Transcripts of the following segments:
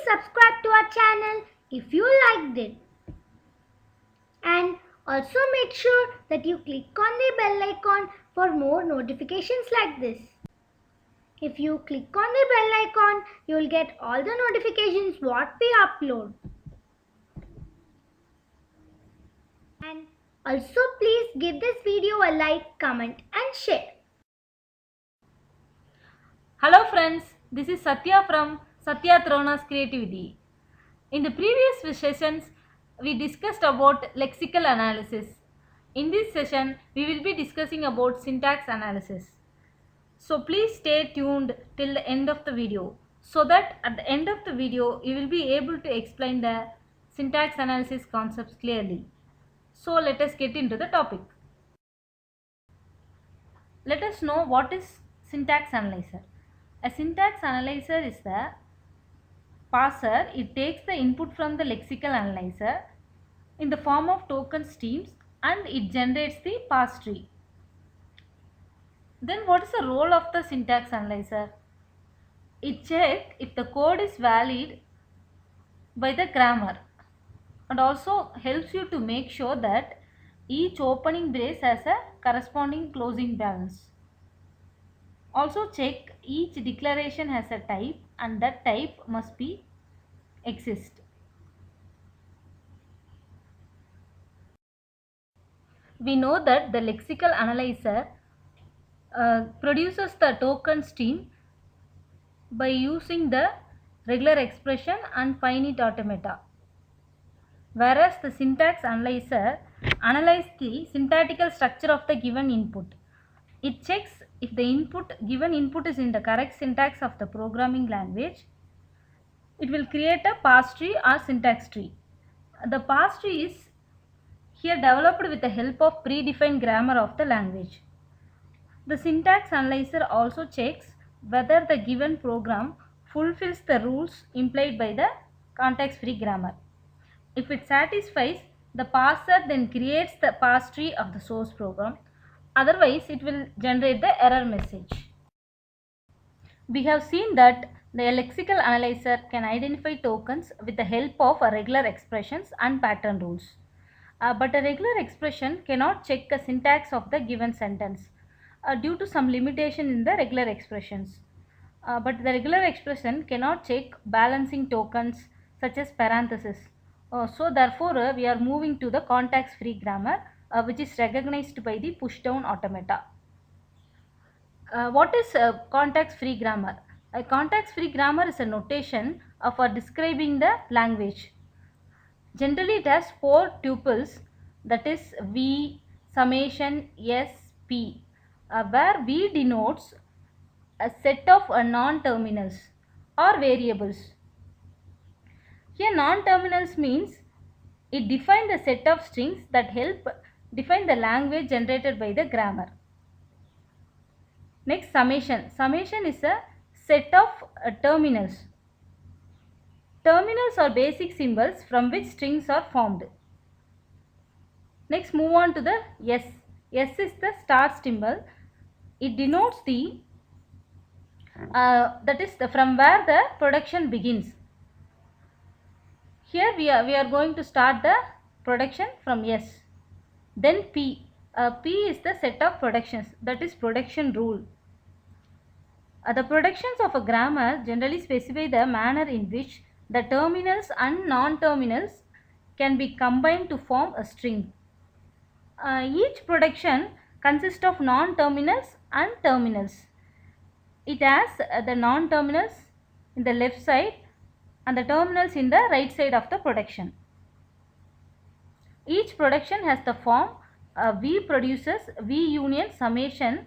subscribe to our channel if you liked it. And also make sure that you click on the bell icon for more notifications like this. If you click on the bell icon, you will get all the notifications what we upload. And also please give this video a like, comment and share. Hello friends, this is Satya from Satya Trona's Creativity. In the previous sessions, we discussed about lexical analysis. In this session, we will be discussing about syntax analysis. So please stay tuned till the end of the video so that at the end of the video, you will be able to explain the syntax analysis concepts clearly. So let us get into the topic. Let us know what is syntax analyzer. A syntax analyzer is the parser. It takes the input from the lexical analyzer in the form of token streams and it generates the parse tree. Then what is the role of the syntax analyzer? It checks if the code is valid by the grammar and also helps you to make sure that each opening brace has a corresponding closing balance. Also check each declaration has a type and that type must be exist. We know that the lexical analyzer produces the token stream by using the regular expression and finite automata, whereas the syntax analyzer analyzes the syntactical structure of the given input. It checks if the given input is in the correct syntax of the programming language. It will create a parse tree or syntax tree. The parse tree is here developed with the help of predefined grammar of the language. The syntax analyzer also checks whether the given program fulfills the rules implied by the context-free grammar. If it satisfies, the parser then creates the parse tree of the source program. Otherwise, it will generate the error message. We have seen that the lexical analyzer can identify tokens with the help of regular expressions and pattern rules. But a regular expression cannot check the syntax of the given sentence due to some limitation in the regular expressions. But the regular expression cannot check balancing tokens such as parentheses. So therefore, we are moving to the context free grammar which is recognized by the push down automata. What is context free grammar? A context free grammar is a notation for describing the language. Generally, it has four tuples, that is V, summation, S, P, where V denotes a set of non-terminals or variables. Here non-terminals means it defines the set of strings that help define the language generated by the grammar. Next, summation. Summation is a set of terminals. Terminals are basic symbols from which strings are formed. Next, move on to the S. S is the start symbol. It denotes the that is from where the production begins. Here we are going to start the production from S. Then P. P is the set of productions, that is production rule. The productions of a grammar generally specify the manner in which the terminals and non-terminals can be combined to form a string. Each production consists of non-terminals and terminals. It has the non-terminals in the left side and the terminals in the right side of the production. Each production has the form V produces V union summation,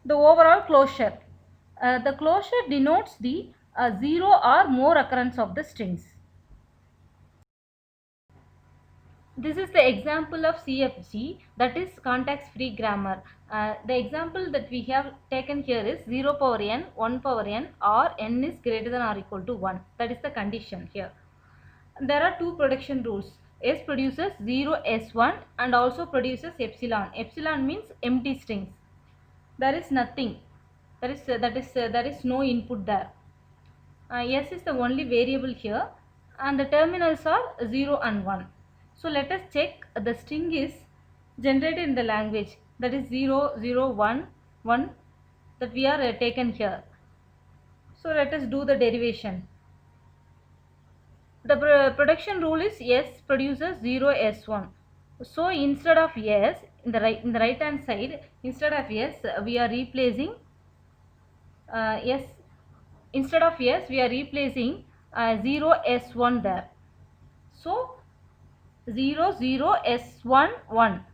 the overall closure. The closure denotes the zero or more occurrence of the strings. This is the example of CFG, that is context free grammar. The example that we have taken here is 0 power n, 1 power n, or n is greater than or equal to 1. That is the condition here. There are two production rules. S produces 0 S1 and also produces epsilon. Epsilon means empty strings. There is nothing. There is no input there. S is the only variable here, and the terminals are 0 and 1. So let us check the string is generated in the language, that is 0, 0, 1, 1, that we are taken here. So let us do the derivation. The production rule is S produces 0 S1. So instead of S, in the right hand side, instead of S we are replacing S, instead of S we are replacing 0 S1 there. So 0 0 S1 1.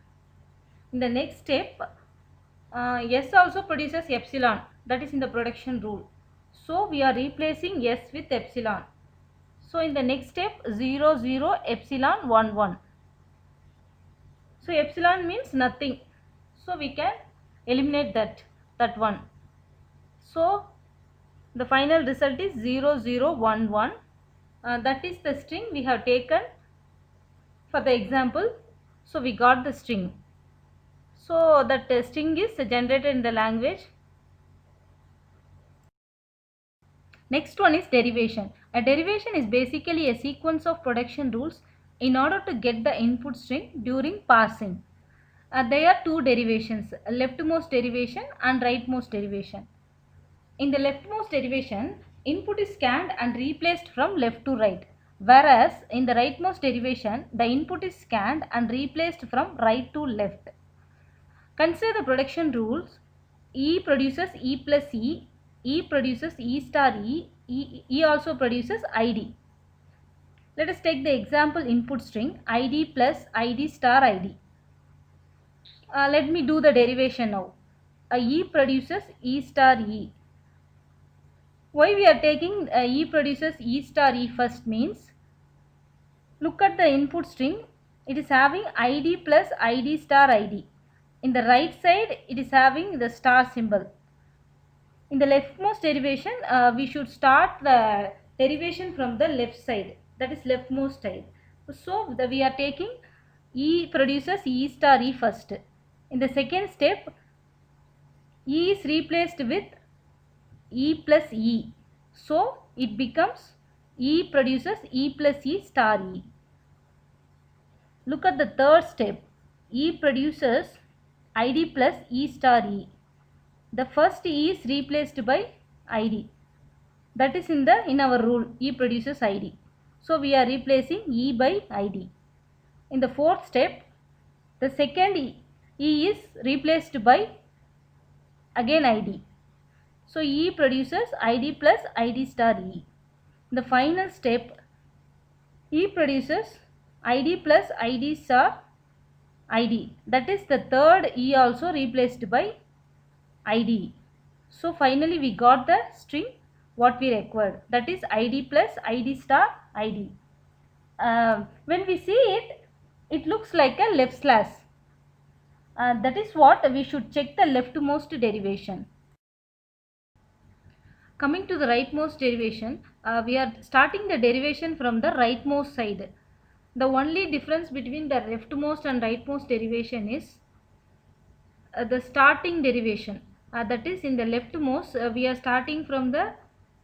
In the next step, S also produces epsilon, that is in the production rule. So we are replacing S with epsilon. So in the next step, 0 0 epsilon 1 1. So epsilon means nothing. So we can eliminate that one. So the final result is 0 0 1 1. That is the string we have taken for the example. So we got the string. So that string is generated in the language. Next one is derivation. A derivation is basically a sequence of production rules in order to get the input string during parsing. There are two derivations, leftmost derivation and rightmost derivation. In the leftmost derivation, input is scanned and replaced from left to right, whereas in the rightmost derivation, the input is scanned and replaced from right to left. Consider the production rules. E produces E plus E, E produces E star E, E also produces ID. Let us take the example input string ID plus ID star ID. Let me do the derivation now. E produces E star E. Why we are taking E produces E star E first means, look at the input string, it is having ID plus ID star ID. In the right side, it is having the star symbol. In the leftmost derivation, we should start the derivation from the left side, that is leftmost side. So we are taking E produces E star E first. In the second step, E is replaced with E plus E. So it becomes E produces E plus E star E. Look at the third step. E produces ID plus E star E. The first E is replaced by ID. That is in our rule, E produces ID. So we are replacing E by ID. In the fourth step, the second E is replaced by again ID. So E produces ID plus ID star E. In the final step, E produces ID plus ID star ID. That is the third E also replaced by ID. So finally we got the string what we required, that is ID plus ID star ID. When we see it, it looks like a left slash. That is what we should check the leftmost derivation. Coming to the rightmost derivation, we are starting the derivation from the rightmost side. The only difference between the leftmost and rightmost derivation is the starting derivation. That is, in the leftmost we are starting from the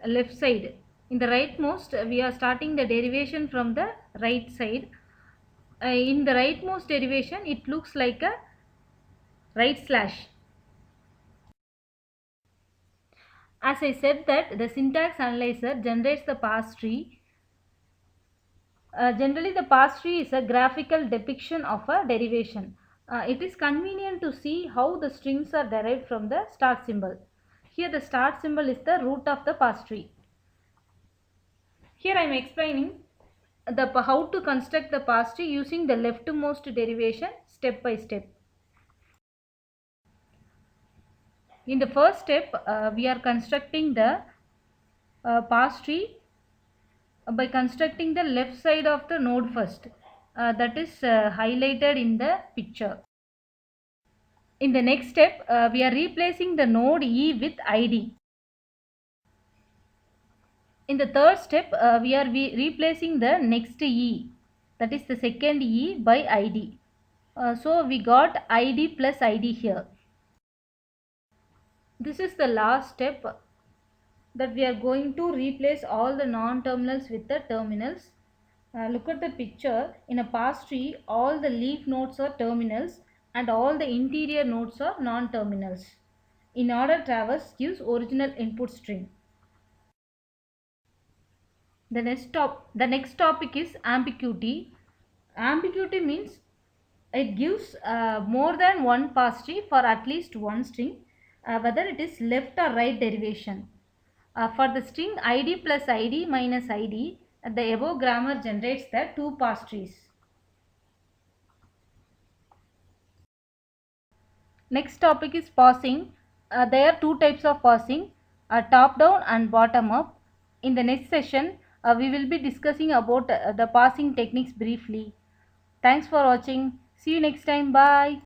left side. In the rightmost we are starting the derivation from the right side. In the rightmost derivation, it looks like a right slash. As I said that the syntax analyzer generates the parse tree. Generally the parse tree is a graphical depiction of a derivation. It is convenient to see how the strings are derived from the start symbol. Here the start symbol is the root of the parse tree. Here I am explaining how to construct the parse tree using the leftmost derivation step by step. In the first step, we are constructing the parse tree by constructing the left side of the node first. That is highlighted in the picture. In the next step, we are replacing the node E with ID. In the third step, we are replacing the next E, that is the second E, by ID. So we got ID plus ID here. This is the last step. that we are going to replace all the non-terminals with the terminals. Look at the picture. In a pass tree, all the leaf nodes are terminals and all the interior nodes are non-terminals. In order traverse gives original input string. The next topic is ambiguity. Ambiguity means it gives more than one pass tree for at least one string, whether it is left or right derivation. For the string id plus id minus id, the above grammar generates the two pass trees. Next topic is parsing. There are two types of parsing, top down and bottom up. In the next session, we will be discussing about the parsing techniques briefly. Thanks for watching. See you next time. Bye.